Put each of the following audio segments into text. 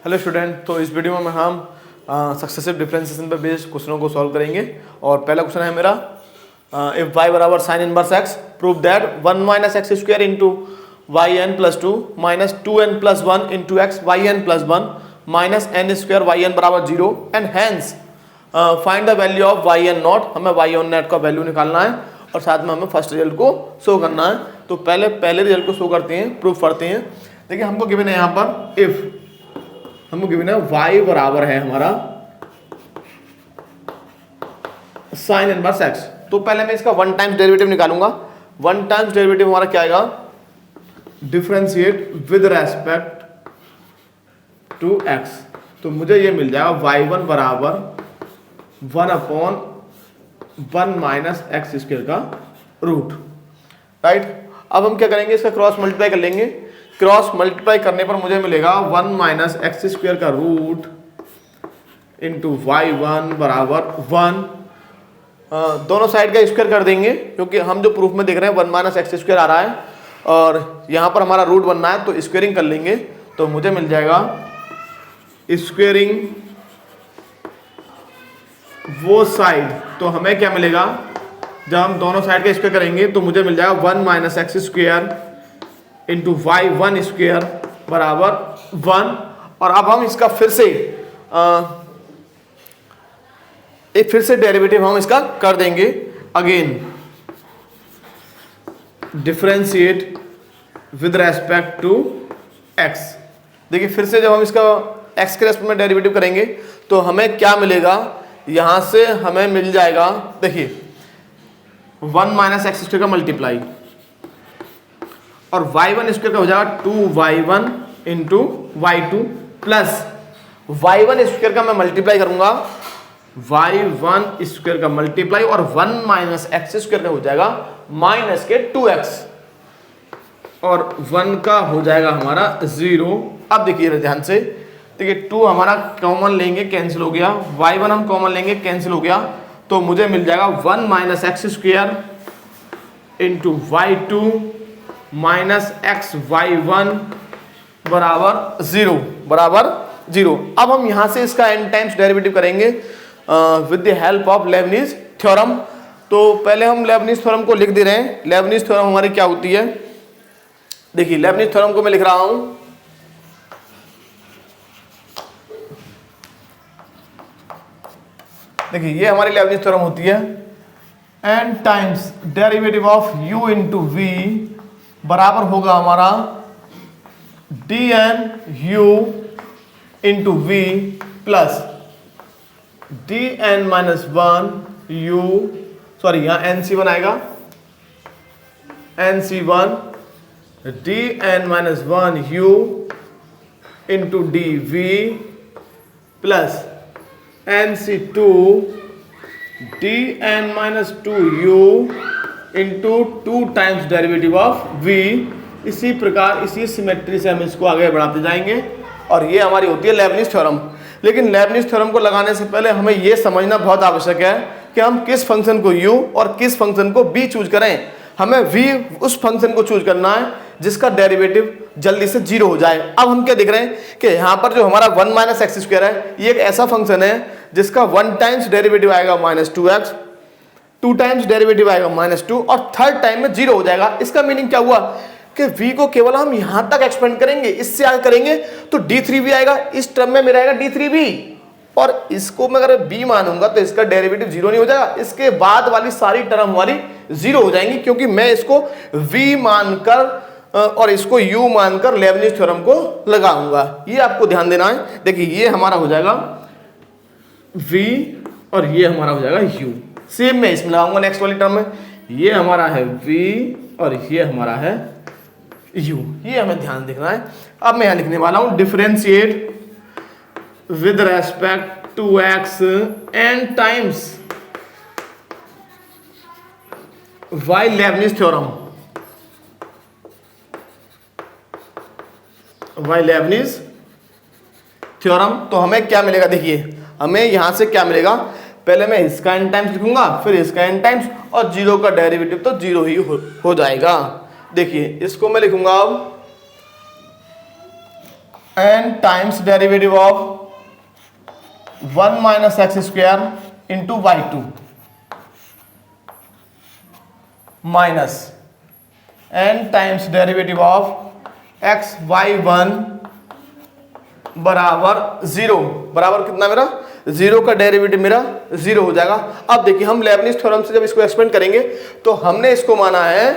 Hello student, तो इस video में हम सक्सेसिव डिफरेंशिएशन पर बेस्ड क्वेश्चनों को सॉल्व करेंगे। और पहला क्वेश्चन है मेरा, इफ y बराबर sine inverse x, prove that 1 minus x square into y n plus 2 minus 2n plus 1 into x y n plus 1 minus n square y n बराबर 0 and hence find the value of y n nought. हमें y n nought का value निकालना है और साथ में हमें first result को शो करना है। तो पहले रिजल्ट को शो करते हैं, प्रूफ करते हैं। देखिए हमको गिवन है यहाँ पर, इफ हमको गिवन है y बराबर है हमारा साइन इनवर्स x, तो पहले मैं इसका 1 टाइम्स डेरिवेटिव निकालूंगा। 1 टाइम्स डेरिवेटिव हमारा क्या आएगा, differentiate with respect to x। तो मुझे ये मिल जाएगा y1 बराबर 1/1 माइनस एक्स स्क्वायर का रूट, राइट। अब हम क्या करेंगे, इसका क्रॉस मल्टीप्लाई कर लेंगे। क्रॉस मल्टीप्लाई करने पर मुझे मिलेगा 1 माइनस एक्स स्क्वायर का रूट इंटू y1 बराबर 1। दोनों साइड का स्क्वायर कर देंगे क्योंकि हम जो प्रूफ में देख रहे हैं 1 माइनस एक्स स्क्वायर आ रहा है और यहाँ पर हमारा रूट बनना है, तो स्क्वेयरिंग कर लेंगे। तो मुझे मिल जाएगा स्क्वेयरिंग वो साइड। तो हमें क्या मिलेगा, जब हम दोनों साइड का स्क्वायर करेंगे तो मुझे मिल जाएगा 1 minus x square into y one square बराबर 1। और अब हम इसका फिर से डेरिवेटिव हम इसका कर देंगे again, differentiate with respect to x। देखिए फिर से जब हम इसका x के रेस्पेक्ट में डेरिवेटिव करेंगे तो हमें क्या मिलेगा, यहां से हमें मिल जाएगा, देखिए 1 माइनस एक्स स्क्वायर का मल्टीप्लाई और y1 स्क्वायर का हो जाएगा 2y1 into y2 plus y1 square का मैं मल्टीप्लाई करूंगा y1 स्क्वायर का मल्टीप्लाई और 1 माइनस एक्स स्क्वायर का हो जाएगा माइनस के 2x और 1 का हो जाएगा हमारा 0। अब देखिए ध्यान से, देखिए 2 हमारा कॉमन लेंगे, कैंसिल हो गया। y1 हम कॉमन लेंगे, कैंसिल हो गया। तो मुझे मिल जाएगा 1 minus x square into y2 minus x y1 बराबर 0। अब हम यहां से इसका n टाइम्स डेरिवेटिव करेंगे with the help of Lebanese theorem. तो पहले हम लेबनीज थ्योरम को लिख दे रहे हैं। लेबनीज थ्योरम हमारी क्या होती है, देखिए लेबनीज थ्योरम को मैं लिख रहा हूं। देखिए ये हमारी लेबनीज थ्योरम होती है, n times derivative of u into v बराबर होगा हमारा dn u into v plus dn minus 1 u, sorry यहां nc1 आएगा, nc1 dn minus 1 u into dv plus nc2 dn minus 2 u into 2 times derivative of v। इसी प्रकार इसी symmetry से हम इसको आगे बढ़ाते जाएंगे और ये हमारी होती है लेबनीज थ्योरम। लेकिन लेबनीज थ्योरम को लगाने से पहले हमें यह समझना बहुत आवश्यक है कि हम किस फंक्शन को u और किस फंक्शन को v चूज करें। हमें v उस फंक्शन को चूज करना है जिसका डेरिवेटिव जल्दी से 0 हो जाए। अब हम क्या देख रहे हैं कि यहाँ पर जो हमारा 1 माइनस एक्स स्क्वायर है, ये एक ऐसा फंक्शन है जिसका 1 टाइम्स डेरिवेटिव आएगा माइनस 2x, 2 टाइम्स डेरिवेटिव आएगा माइनस 2 और थर्ड टाइम में 0 हो जाएगा। इसका मीनिंग क्या हुआ कि v को केवल हम यहां तक एक्सपेंड करेंगे, इससे आगे करेंगे तो d3v आएगा, इस टर्म में मेरा आएगा d3v और इसको मैं अगर b मानूंगा तो इसका डेरिवेटिव 0 नहीं हो जाएगा। इसके बाद वाली सारी टर्म हमारी 0 हो जाएंगी क्योंकि मैं इसको v मानकर और इसको u मानकर लेबनीज थ्योरम को लगाऊंगा। ये आपको ध्यान देना है। देखिए ये हमारा हो जाएगा v और ये हमारा हो जाएगा u। सेम मैं इसमें लगाऊंगा नेक्स्ट वाली टर्म में, ये हमारा है v और ये हमारा है u। ये हमें ध्यान देखना है। अब मैं यहां लिखने वाला हूं differentiate with respect to x n times y Leibniz theorem, y Leibniz theorem. तो हमें क्या मिलेगा, देखिए हमें यहां से क्या मिलेगा, पहले मैं इसका n टाइम्स लिखूंगा, फिर इसका n टाइम्स और 0 का डेरिवेटिव तो 0 ही हो जाएगा। देखिए इसको मैं लिखूंगा अब n times derivative of 1 minus x square into y two minus n times derivative of x y one बराबर 0। बराबर कितना मेरा 0 का डेरिवेटिव मेरा 0 हो जाएगा। अब देखिए हम लेबनिज थ्योरम से जब इसको एक्सपेंड करेंगे तो हमने इसको माना है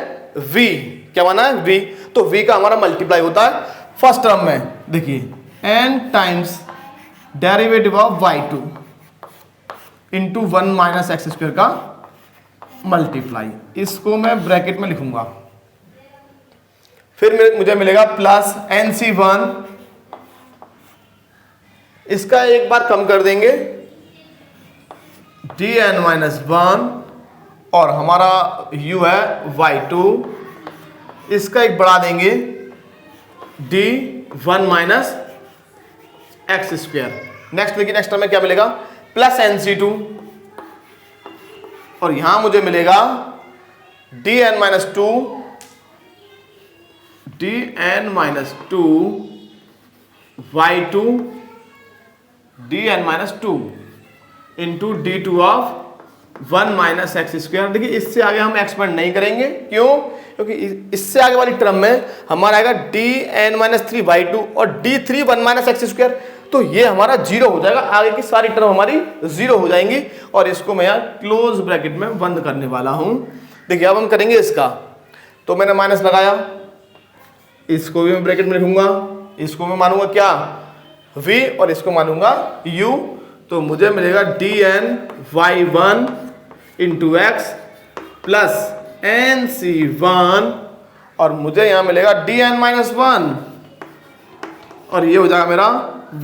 v। क्या माना है v? तो v का हमारा मल्टीप्लाई होता है फर्स्ट टर्म में। देखिए n times derivative of y2 into 1 minus x square का मल्टीप्लाई, इसको मैं ब्रैकेट में लिखूंगा। फिर मुझे मिलेगा प्लस nc1, इसका एक बार कम कर देंगे dn माइनस 1, और हमारा u है y2, इसका एक बढ़ा देंगे d1 minus x square. Next देखिए नेक्स्ट टर्म में क्या मिलेगा प्लस nc2, और यहां मुझे मिलेगा dn minus 2 y2 dn minus 2 into d2 of 1 minus x square. देखिए इससे आगे हम एक्सपेंड नहीं करेंगे, क्यों? क्योंकि इससे आगे वाली टर्म में हमारा आएगा dn माइनस 3 y2 और d3 1 माइनस एक्स स्क्वायर, तो ये हमारा 0 हो जाएगा। आगे की सारी टर्म हमारी 0 हो जाएंगी, और इसको मैं यहाँ क्लोज ब्रैकेट में बंद करने वाला हूं। देखिए अब हम करेंगे इसका, तो मैंने माइनस लगाया, इसको भी मैं ब्रैकेट में लिखूंगा, इसको मैं मानूंगा क्या v और इसको मानूंगा u, तो मुझे मिलेगा dn y1 into x plus nc1, और मुझे यहां मिलेगा dn माइनस 1, और ये हो जाएगा मेरा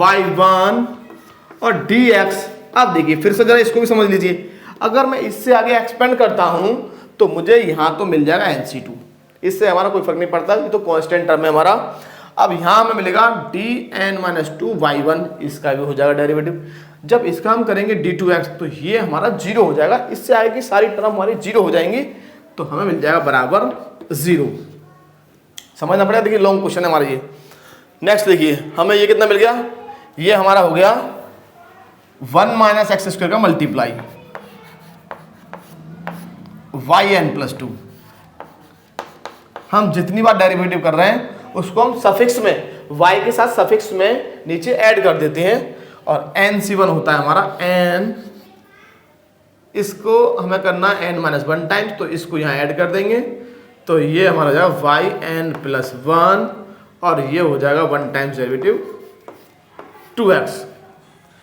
y1 और dx। अब देखिए फिर से जरा इसको भी समझ लीजिए, अगर मैं इससे आगे एक्सपेंड करता हूं तो मुझे यहां तो मिल जाएगा nc2, इससे हमारा कोई फर्क नहीं पड़ता, ये तो कांस्टेंट टर्म है हमारा। अब यहां हमें मिलेगा dn माइनस 2 y1, इसका भी हो जाएगा डेरिवेटिव। जब इसका हम करेंगे d2x तो ये हमारा 0 हो जाएगा, इससे आगे की सारी टर्म हमारी 0 हो जाएंगी, तो हमें मिल जाएगा बराबर 0। समझना पड़ेगा, देखिए लॉन्ग क्वेश्चन है हमारा ये। नेक्स्ट देखिए हमें ये कितना मिल गया, ये हमारा हो गया 1 माइनस एक्स स्क्वायर का मल्टीप्लाई yn प्लस 2। हम जितनी बार डेरिवेटिव कर रहे हैं उसको हम सफिक्स में y के साथ सफिक्स में नीचे ऐड कर देते हैं, और nc1 होता है हमारा n, इसको हमें करना है n माइनस 1 टाइम्स, तो इसको यहाँ ऐड कर देंगे, तो ये हमारा हो जाएगा yn प्लस 1, और ये हो जाएगा 1 टाइम्स डेरिवेटिव 2x।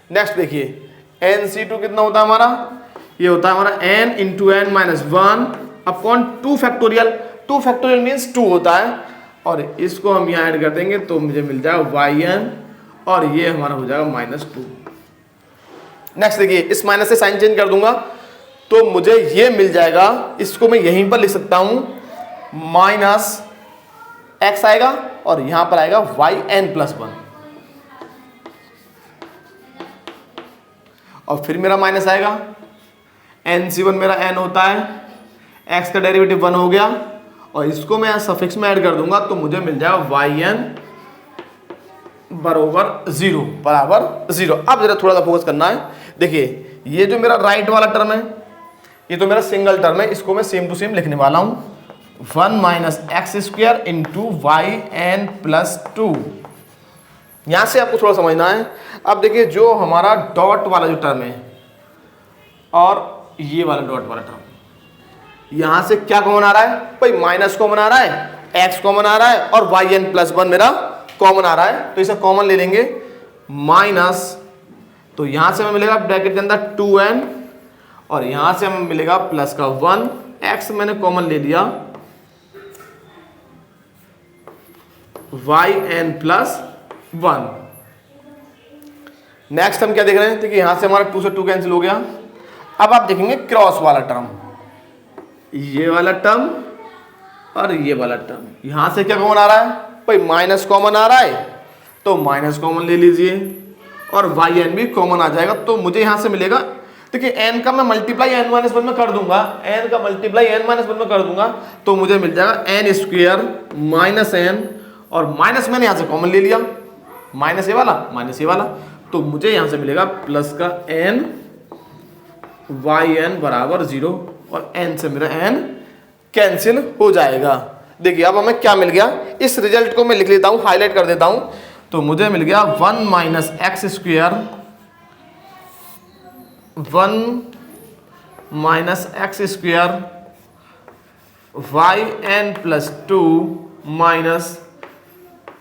नेक्स्ट देखिए nc2 कितना होता है हमारा, ये होता है हमारा n into n minus 1 upon 2 factorial. 2 factorial means 2 होता है, और इसको हम यहाँ ऐड कर देंगे तो मुझे मिल जाएगा yn, और ये हमारा हो जाएगा माइनस 2। नेक्स्ट देखिए इस माइनस से साइन चेंज कर दूंगा तो मुझे ये मिल जाएगा, इसको मैं यहीं पर लिख सकता हूं माइनस x आएगा, और यहां पर आएगा yn प्लस 1, और फिर मेरा माइनस आएगा nc1 मेरा n होता है, x का डेरिवेटिव 1 हो गया, और इसको मैं सफिक्स में ऐड कर दूंगा तो मुझे मिल जाएगा yn बराबर 0। अब जरा थोड़ा सा फोकस करना है। देखिए ये जो मेरा राइट वाला टर्म है ये तो मेरा सिंगल टर्म है, इसको मैं सेम टू सेम लिखने वाला हूं 1 minus x square into yn plus 2। यहां से आपको थोड़ा समझना है। अब देखिए जो हमारा डॉट वाला जो टर्म है और ये वाला डॉट वाला टर्म, यहां से क्या कॉमन आ रहा है भाई, माइनस कॉमन आ रहा है, x कॉमन आ रहा है, और yn प्लस 1 मेरा कॉमन आ रहा है, तो इसे कॉमन ले लेंगे माइनस, तो यहां से हमें मिलेगा ब्रैकेट के अंदर 2n, और यहां से हमें मिलेगा प्लस का 1, x मैंने कॉमन ले लिया, yn प्लस 1। नेक्स्ट हम क्या देख रहे हैं, देखिए यहां से हमारा 2 से 2 कैंसिल हो गया। अब आप देखेंगे क्रॉस वाला टर्म, ये वाला टर्म और ये वाला टर्म, यहां से क्या कॉमन आ रहा है भाई, माइनस कॉमन आ रहा है, तो माइनस कॉमन ले लीजिए, और yn भी कॉमन आ जाएगा, तो मुझे यहां से मिलेगा, देखिए n का मैं मल्टीप्लाई n माइनस 1 में कर दूंगा, n का मल्टीप्लाई n माइनस 1 में कर दूंगा तो मुझे मिल जाएगा n स्क्वायर माइनस n, और माइनस मैंने यहां से कॉमन ले लिया, माइनस ये वाला माइनस ये वाला, तो मुझे यहां से मिलेगा प्लस का n yn बराबर 0 और n से मेरा n कैंसिल हो जाएगा। देखिए अब हमें क्या मिल गया, इस रिजल्ट को मैं लिख लेता हूं, हाईलाइट कर देता हूं, तो मुझे मिल गया 1 minus x square 1 minus x square yn plus 2 minus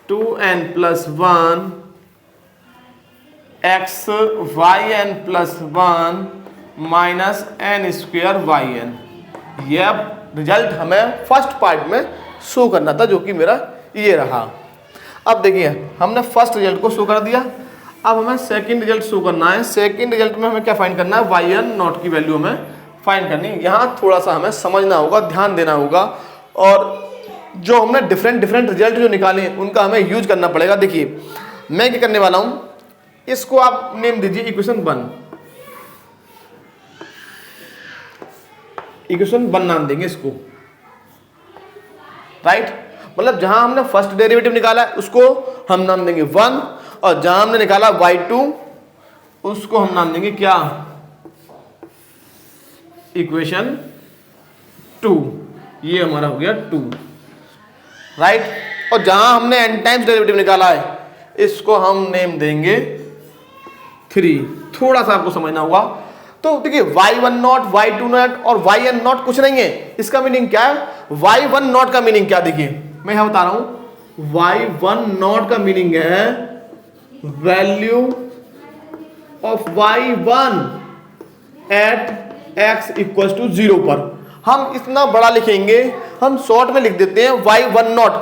2n plus 1 x yn plus 1 minus n square yn। यह रिजल्ट हमें फर्स्ट पार्ट में शो करना था, जो कि मेरा ये रहा। अब देखिए हमने फर्स्ट रिजल्ट को शो कर दिया, अब हमें सेकंड रिजल्ट शो करना है। सेकंड रिजल्ट में हमें क्या फाइंड करना है, yn नॉट की वैल्यू हमें फाइंड करनी है। यहाँ थोड़ा सा हमें समझना होगा, ध्यान देना होगा, और जो हमने डिफरेंट रिजल्ट जो निकाले उनका हमें यूज करना पड़ेगा। देखिए मैं क्या करने वाला हूँ, इसको आप नेम दीजिए इक्वेशन 1, इक्वेशन 1 नाम देंगे इसको, राइट। मतलब जहां हमने फर्स्ट डेरिवेटिव निकाला है उसको हम नाम देंगे 1, और जहां हमने निकाला y2 उसको हम नाम देंगे क्या, इक्वेशन 2। ये हमारा हो गया 2, राइट। और जहां हमने n टाइम्स डेरिवेटिव निकाला है इसको हम नेम देंगे 3। थोड़ा सा आपको समझना होगा। तो देखिए y1 नॉट, y2 नॉट और yn नॉट कुछ नहीं है, इसका मीनिंग क्या है, y1 नॉट का मीनिंग क्या, देखिए मैं यहां बता रहा हूं, y1 नॉट का मीनिंग है value of y1 at x equal to 0 पर। हम इतना बड़ा लिखेंगे, हम शॉर्ट में लिख देते हैं y1 नॉट।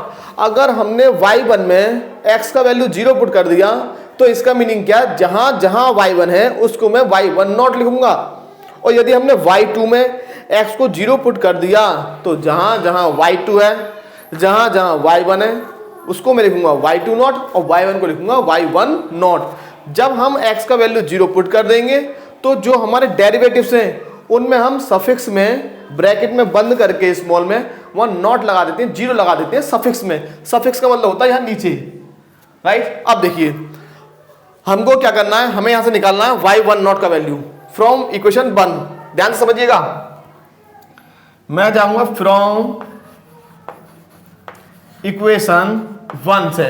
अगर हमने y1 में x का वैल्यू 0 पुट कर दिया तो इसका मीनिंग क्या, जहां जहां y1 है उसको मैं y1 नॉट लिखूंगा, और यदि हमने y2 में x को 0 पुट कर दिया तो जहां जहां y2 है, जहां जहां y1 है उसको मैं लिखूंगा y2 नॉट, और y1 को लिखूंगा y1 नॉट। जब हम x का वैल्यू 0 पुट कर देंगे तो जो हमारे डेरिवेटिव्स हैं उनमें हम सफिक्स में ब्रैकेट में बंद करके स्मॉल में वहां नॉट लगा देते हैं, 0 लगा देते हैं सफिक्स में। सफिक्स का मतलब होता है यहाँ नीचे, राइट। अब देखिए हमको क्या करना है, हमें यहां से निकालना है y1 नॉट का वैल्यू फ्रॉम इक्वेशन 1। ध्यान से समझिएगा, मैं जाऊंगा फ्रॉम इक्वेशन 1 से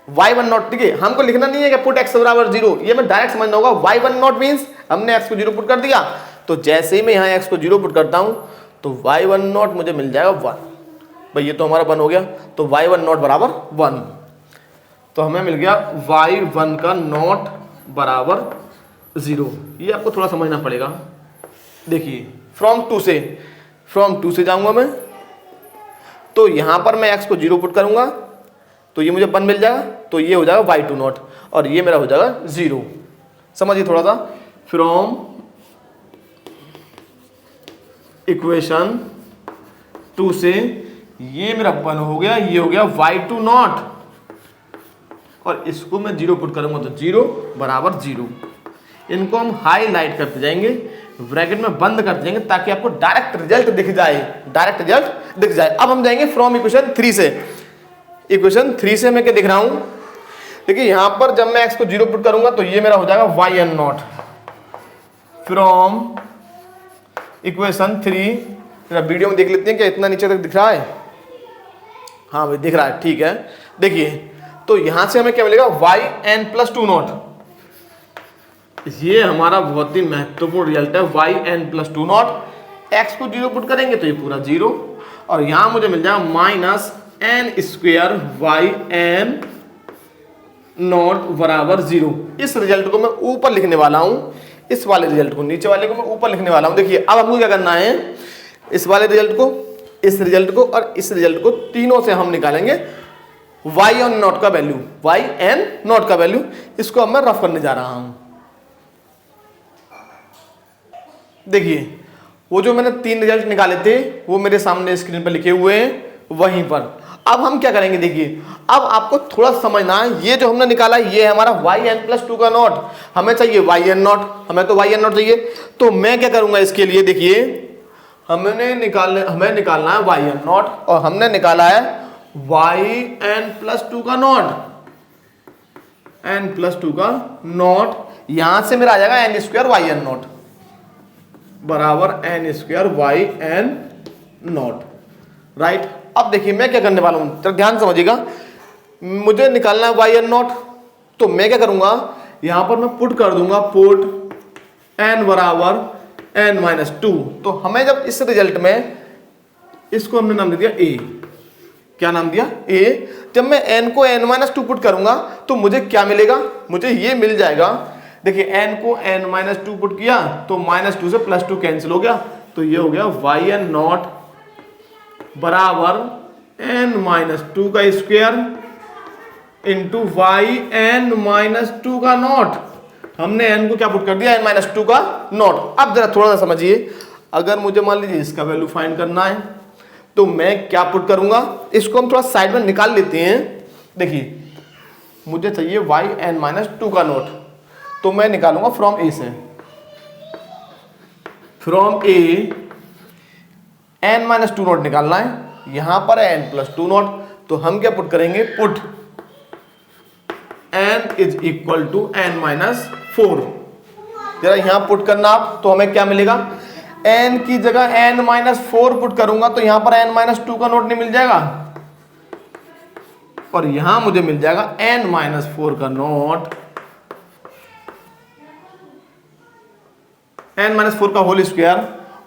y1 नॉट। ठीक है, हमको लिखना नहीं है कि पुट x बराबर 0, ये मैं डायरेक्ट समझना होगा। y1 नॉट मींस हमने x को 0 पुट कर दिया, तो जैसे ही मैं यहाँ x को 0 पुट करता हूं तो y1 नॉट मुझे मिल जाएगा 1। भाई ये तो हमारा 1 हो गया, तो y1 नॉट बराबर 1। तो हमें मिल गया y1 का नॉट बराबर 0। ये आपको थोड़ा समझना पड़ेगा। देखिए फ्रॉम 2 से जाऊंगा मैं, तो यहां पर मैं x को 0 पुट करूंगा तो ये मुझे 1 मिल जाएगा, तो ये हो जाएगा y2 नॉट, और ये मेरा हो जाएगा 0। समझिए थोड़ा सा, फ्रॉम इक्वेशन 2 से ये मेरा 1 हो गया, ये हो गया y2 नॉट, और इसको मैं 0 पुट करूंगा तो 0 बराबर 0। इनको हम हाईलाइट करते जाएंगे, ब्रैकेट में बंद करते जाएंगे ताकि आपको डायरेक्ट रिजल्ट दिख जाए। अब हम जाएंगे फ्रॉम इक्वेशन 3 से। इक्वेशन 3 से मैं क्या दिख रहा हूं, देखिए यहां पर जब मैं x को 0 पुट करूंगा तो ये मेरा हो जाएगा yn not from equation 3। Video में देख लेते हैं क्या इतना नीचे तक दिख रहा है, हाँ भाई दिख रहा है, ठीक है। देखिए तो यहां से हमें क्या मिलेगा, yn प्लस 2 नॉट। ये हमारा बहुत ही महत्वपूर्ण रिजल्ट है, yn प्लस 2 नॉट। x को 0 पुट करेंगे तो ये पूरा 0, और यहां मुझे मिल जाएगा minus n square yn not बराबर 0। इस रिजल्ट को मैं ऊपर लिखने वाला हूं, इस वाले रिजल्ट को, नीचे वाले को मैं ऊपर लिखने वाला हूं। देखिए अब हमको क्या करना है, इस वाले रिजल्ट को, इस रिजल्ट को और इस रिजल्ट को, तीनों से हम निकालेंगे yn नॉट का वैल्यू, yn नॉट का वैल्यू। इसको अब मैं रफ करने जा रहा हूं। देखिए वो जो मैंने 3 रिजल्ट निकाले थे वो मेरे सामने स्क्रीन पर लिखे हुए हैं वहीं पर। अब हम क्या करेंगे, देखिए अब आपको थोड़ा समझना है, ये जो हमने निकाला ये है हमारा yn प्लस 2 का नॉट, हमें चाहिए yn नॉट, हमें तो yn नॉट चाहिए। तो मैं क्या करूंगा इसके लिए, देखिए हमें निकालना है yn नॉट, और हमने निकाला है yn प्लस 2 का नॉट। n+2 का नॉट, यहां से मेरा आ जाएगा n² yn0 बराबर n² yn0, राइट। अब देखिए मैं क्या करने वाला हूं, तो ध्यान समझिएगा, मुझे निकालना है yn0, तो मैं क्या करूंगा, यहां पर मैं पुट कर दूंगा पुट n बराबर n-2। तो हमें जब इस रिजल्ट में, इसको हमने नाम दे दिया a, क्या नाम दिया a, जब मैं n को n-2 पुट करूंगा तो मुझे क्या मिलेगा, मुझे ये मिल जाएगा, देखिए n को n-2 पुट किया तो -2 से +2 कैंसिल हो गया, तो ये हो गया yn0 बराबर n-2 का स्क्वायर इंटू yn-2 का नॉट। हमने n को क्या पुट कर दिया, n-2 का नॉट। अब जरा थोड़ा सा समझिए, अगर मुझे मान लीजिए इसका वैल्यू फाइंड करना है तो मैं क्या पुट करूंगा, इसको हम थोड़ा साइड में निकाल लेते हैं। देखिए मुझे चाहिए yn-2 का नॉट, तो मैं निकालूंगा फ्रॉम ए से, फ्रॉम ए n-2 नॉट निकालना है, यहां पर है n+2 नॉट, तो हम क्या पुट करेंगे, put n is equal to n-4। जरा यहां पुट करना आप, तो हमें क्या मिलेगा, n की जगह n-4 पुट करूंगा तो यहां पर n-2 का नोट नहीं मिल जाएगा, और यहां मुझे मिल जाएगा n-4 का नोट, n-4 का होल स्क्वायर,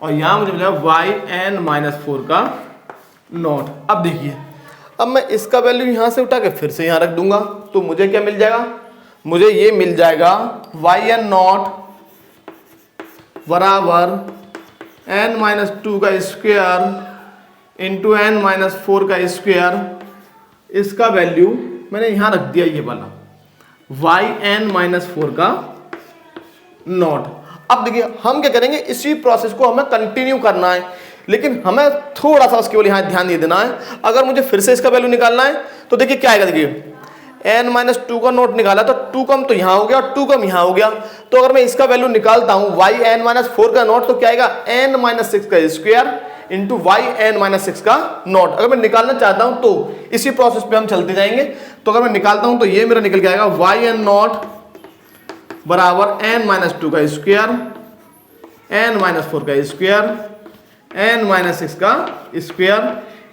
और यहां मुझे मिल जाएगा yn-4 का नोट। अब देखिए, अब मैं इसका वैल्यू यहां से उठा के फिर से यहां रख दूंगा, तो मुझे क्या मिल जाएगा, मुझे ये मिल जाएगा yn0 बराबर n-2 का स्क्वायर इंटू n-4 का स्क्वायर, इसका वैल्यू मैंने यहां रख दिया, ये वाला yn-4 का नॉट। अब देखिए हम क्या करेंगे, इसी प्रोसेस को हमें कंटिन्यू करना है, लेकिन हमें थोड़ा सा उसके लिए यहाँ ध्यान दे देना है। अगर मुझे फिर से इसका वैल्यू निकालना है तो देखिए क्या आएगा, देखिए n-2 का नोट निकाला तो 2 कम तो यहाँ हो गया और 2 कम यहाँ हो गया, तो अगर मैं इसका वैल्यू निकालता हूँ yn-4 का नोट, तो क्या आएगा n-6 का स्क्वायर इंटू yn-6 का नोट। अगर मैं निकालना चाहता हूँ तो इसी प्रोसेस पे हम चलते जाएंगे, तो अगर मैं निकालता हूँ तो ये मेरा निकल के आएगा yn0 बराबर n-2 का स्क्वायर n-4 का स्क्वायर n-6 का स्क्वायर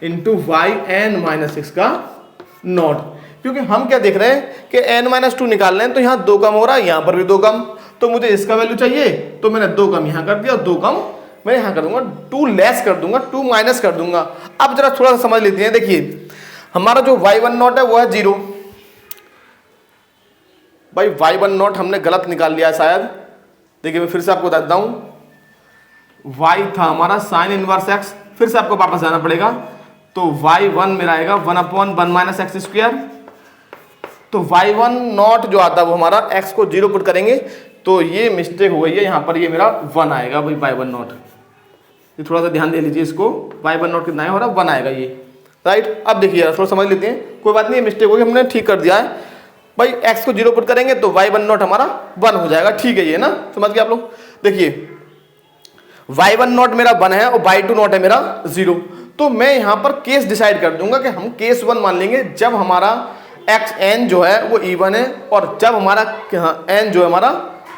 इंटू yn-6 का नॉट। क्योंकि हम क्या देख रहे हैं कि n-2 निकाल रहे हैं, तो यहाँ 2 कम हो रहा है, यहाँ पर भी 2 कम, तो मुझे इसका वैल्यू चाहिए, तो मैंने 2 कम यहाँ कर दिया और 2 कम मैं यहाँ कर दूंगा, 2 लेस कर दूंगा, 2 माइनस कर दूंगा। अब जरा थोड़ा सा समझ लेते हैं, देखिए हमारा जो y1 है वो है 0, भाई y1 हमने गलत निकाल लिया शायद। देखिए मैं फिर से आपको बताता हूँ, y था हमारा साइन इनवर्स x, फिर से आपको वापस जाना पड़ेगा, तो y1 मेरा आएगा 1/1 - x²। तो y1 जो आता है वो हमारा x को 0 पुट करेंगे, तो ये मिस्टेक हो गई है, यहाँ पर ये मेरा 1 आएगा भाई y1। ये थोड़ा सा ध्यान दे लीजिए, इसको y1 कितना है हो रहा है, 1 आएगा ये, राइट। अब देखिए थोड़ा समझ लेते हैं, कोई बात नहीं, ये मिस्टेक होगी, हमने ठीक कर दिया है भाई, x को 0 पुट करेंगे तो y1 हमारा 1 हो जाएगा, ठीक है ये ना, समझ गए आप लोग। देखिए y1 मेरा 1 है और y2 है मेरा 0, तो मैं यहाँ पर केस डिसाइड कर दूंगा कि हम केस 1 मान लेंगे जब हमारा n जो है वो इवन है, और जब हमारा n जो है हमारा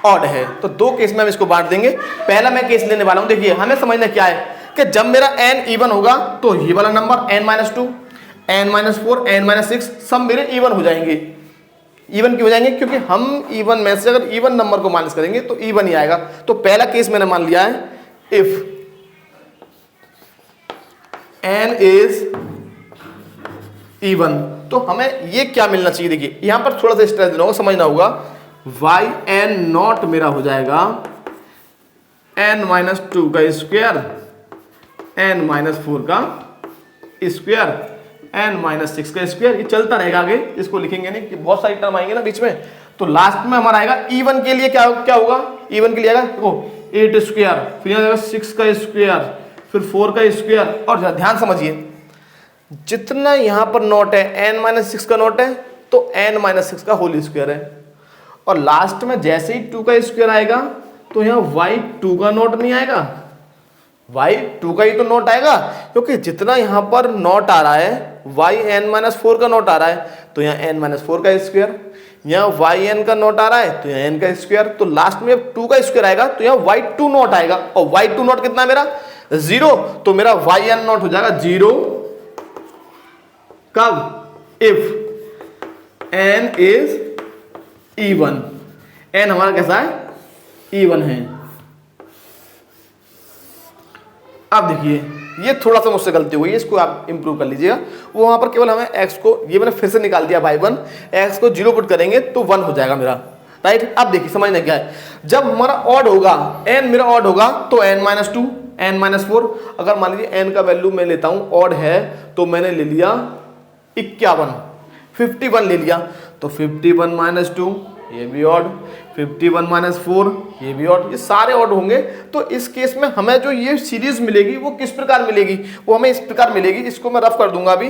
ऑड है, तो 2 केस में हम इसको बांट देंगे। पहला मैं केस लेने वाला हूँ, देखिए हमें समझना क्या है कि जब मेरा n इवन होगा तो ये वाला नंबर n-2, n-4, n-6 सब मेरे इवन हो जाएंगे। इवन क्यों हो जाएंगे, क्योंकि हम इवन में से अगर इवन नंबर को माइनस करेंगे तो इवन ही आएगा। तो पहला केस मैंने मान लिया है, इफ n इज इवन, तो हमें ये क्या मिलना चाहिए, देखिए यहां पर थोड़ा सा स्ट्रेस देना होगा, समझना होगा, yn0 मेरा हो जाएगा n-2 का स्क्वायर n-4 का स्क्वायर n-6 का स्क्वायर, ये चलता रहेगा आगे, इसको लिखेंगे नहीं कि बहुत सारी टर्म आएंगे ना बीच में। तो लास्ट में हमारा आएगा इवन के लिए क्या होगा, इवन के लिए आएगा देखो 8 स्क्वायर, फिर यहाँ आएगा 6 का स्क्वायर, फिर 4 का स्क्वायर, और ध्यान समझिए जितना यहाँ पर नोट है n-6 का नोट है तो n-6 का होल स्क्वायर है, और लास्ट में जैसे ही 2 का स्क्वायर आएगा तो यहाँ y2 का नोट नहीं आएगा, y2 का ही तो नोट आएगा, क्योंकि जितना यहाँ पर नोट आ रहा है वाई एन माइनस 4 का नोट आ रहा है, तो यहाँ एन माइनस 4 का स्क्वायर, यहाँ वाई एन का नोट आ रहा है तो यहाँ एन का स्क्वायर, तो लास्ट में 2 का स्क्वायर आएगा तो यहाँ वाई टू नोट आएगा, और वाई टू नोट कितना है मेरा 0, तो मेरा वाई एन नोट हो जाएगा 0 कब, if n is even, n हमारा कैसा है इवन है। अब देखिए ये थोड़ा सा मुझसे गलती हुई है, इसको आप इंप्रूव कर लीजिएगा। वो वहां पर केवल हमें x को, ये मैंने फिर से निकाल दिया बाई 1, x को 0 पुट करेंगे तो 1 हो जाएगा मेरा, राइट। अब देखिए समझने क्या है, जब हमारा ऑड होगा, n मेरा ऑड होगा तो n माइनस 2, n माइनस 4, अगर मान लीजिए n का वैल्यू मैं लेता हूं ऑड है तो मैंने ले लिया 51 ले लिया, तो 51 माइनस 2 ये भी ऑड, 51 माइनस 4 ये भी ऑड, ये सारे ऑड होंगे। तो इस केस में हमें जो ये सीरीज मिलेगी वो किस प्रकार मिलेगी, वो हमें इस प्रकार मिलेगी, इसको मैं रफ कर दूंगा अभी,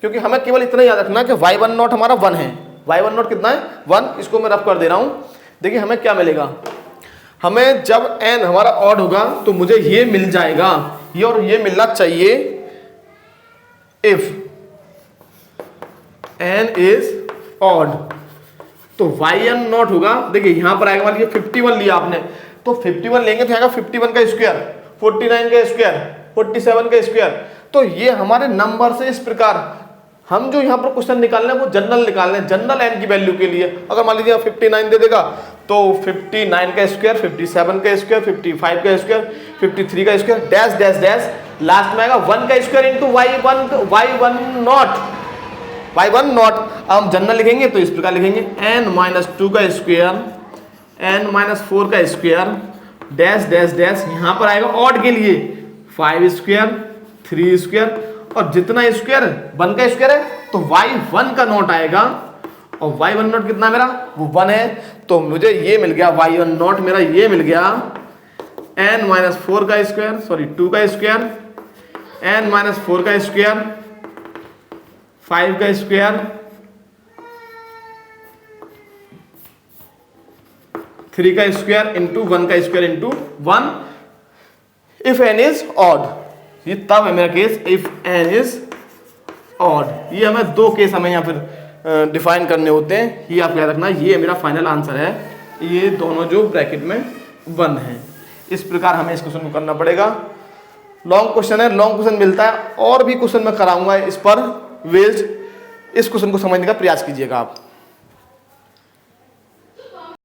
क्योंकि हमें केवल इतना याद रखना है कि y1 नॉट हमारा 1 है, y1 नॉट कितना है 1, इसको मैं रफ कर दे रहा हूं। देखिए हमें क्या मिलेगा, हमें जब n हमारा ऑड होगा तो मुझे ये मिल जाएगा, ये और ये मिलना चाहिए इफ n इज ऑड, तो yn नॉट होगा, देखिए यहां पर आएगा, मान लीजिए 51 लिया आपने, तो 51 लेंगे तो आएगा 51 का स्क्वायर, 49 का स्क्वायर, 47 का स्क्वायर, तो ये हमारे नंबर से इस प्रकार हम जो यहाँ पर क्वेश्चन निकालना है वो जनरल निकालना है, जनरल n की वैल्यू के लिए। अगर मान लीजिए 59 दे देगा तो 59 का स्क्वायर, 57 का स्क्वायर, 55 का स्क्वायर, 53 का square, dash dash dash, last में आएगा 1 का स्क्वायर इंटू y1 नॉट। अब हम जनरल लिखेंगे तो इस प्रकार लिखेंगे n माइनस 2 का स्क्वायर, n माइनस 4 का स्क्वायर, डैश डैश डैश, यहाँ पर आएगा ऑड के लिए 5 स्क्वायर, 3 स्क्वायर, और जितना स्क्वायर 1 का स्क्वायर है तो y1 का नोट आएगा, और y1 नोट कितना मेरा वो 1 है, तो मुझे ये मिल गया y1 नोट मेरा ये मिल गया n माइनस 4 का स्क्वायर, सॉरी 2 का स्क्वायर, n माइनस 4 का स्क्वायर, 5 का स्क्वायर, 3 का स्क्वायर इंटू 1 का square into 1 if n is odd. ये तब है मेरा case if n is odd. ये हमें दो केस हमें यहाँ फिर डिफाइन करने होते हैं, ये आप याद रखना, ये मेरा फाइनल आंसर है, ये दोनों जो ब्रैकेट में 1 है। इस प्रकार हमें इस क्वेश्चन को करना पड़ेगा। लॉन्ग क्वेश्चन है, लॉन्ग क्वेश्चन मिलता है, और भी क्वेश्चन मैं कराऊंगा इस पर वेल्स, इस क्वेश्चन को समझने का प्रयास कीजिएगा आप।